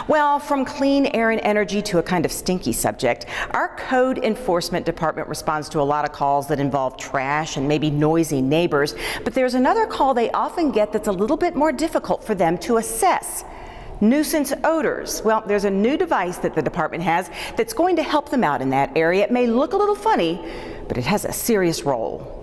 Well, from clean air and energy to a kind of stinky subject, our code enforcement department responds to a lot of calls that involve trash and maybe noisy neighbors, but there's another call they often get that's a little bit more difficult for them to assess. Nuisance odors. Well, there's a new device that the department has that's going to help them out in that area. It may look a little funny, but it has a serious role.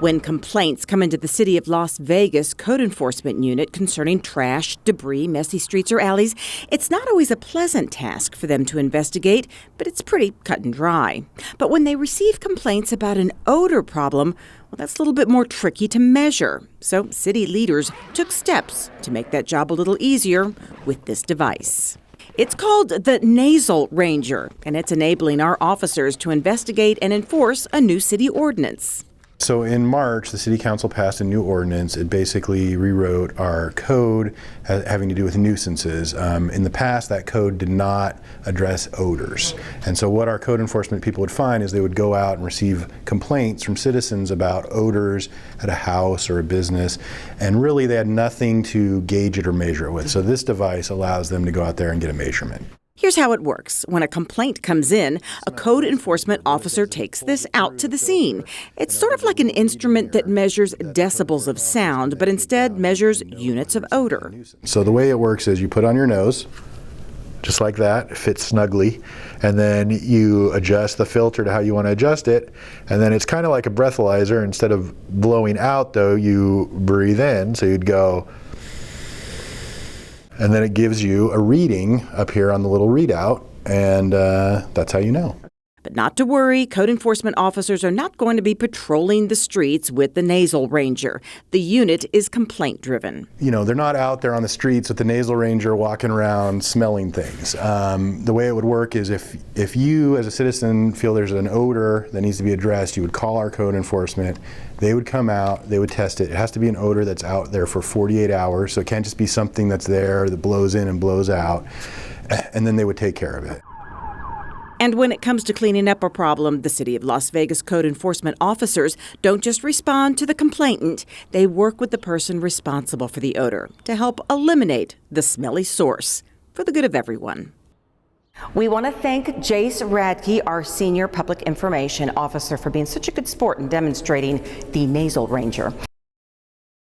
When complaints come into the city of Las Vegas code enforcement unit concerning trash, debris, messy streets, or alleys, it's not always a pleasant task for them to investigate, but it's pretty cut and dry. But when they receive complaints about an odor problem, well, that's a little bit more tricky to measure. So city leaders took steps to make that job a little easier with this device. It's called the NASAL Ranger, and it's enabling our officers to investigate and enforce a new city ordinance. So in March, the City Council passed a new ordinance. It basically rewrote our code having to do with nuisances. In the past, that code did not address odors. And so what our code enforcement people would find is they would go out and receive complaints from citizens about odors at a house or a business, and really they had nothing to gauge it or measure it with. So this device allows them to go out there and get a measurement. Here's how it works. When a complaint comes in, a code enforcement officer takes this out to the scene. It's sort of like an instrument that measures decibels of sound, but instead measures units of odor. So the way it works is you put on your nose, just like that, it fits snugly, and then you adjust the filter to how you want to adjust it, and then it's kind of like a breathalyzer. Instead of blowing out, though, you breathe in, so you'd go, and then it gives you a reading up here on the little readout, and that's how you know. But not to worry, code enforcement officers are not going to be patrolling the streets with the NASAL Ranger. The unit is complaint-driven. You know, they're not out there on the streets with the NASAL Ranger walking around smelling things. The way it would work is if you, as a citizen, feel there's an odor that needs to be addressed, you would call our code enforcement. They would come out, they would test it. It has to be an odor that's out there for 48 hours, so it can't just be something that's there that blows in and blows out, and then they would take care of it. And when it comes to cleaning up a problem, the City of Las Vegas code enforcement officers don't just respond to the complainant. They work with the person responsible for the odor to help eliminate the smelly source for the good of everyone. We want to thank Jace Radke, our Senior Public Information Officer, for being such a good sport and demonstrating the NASAL Ranger.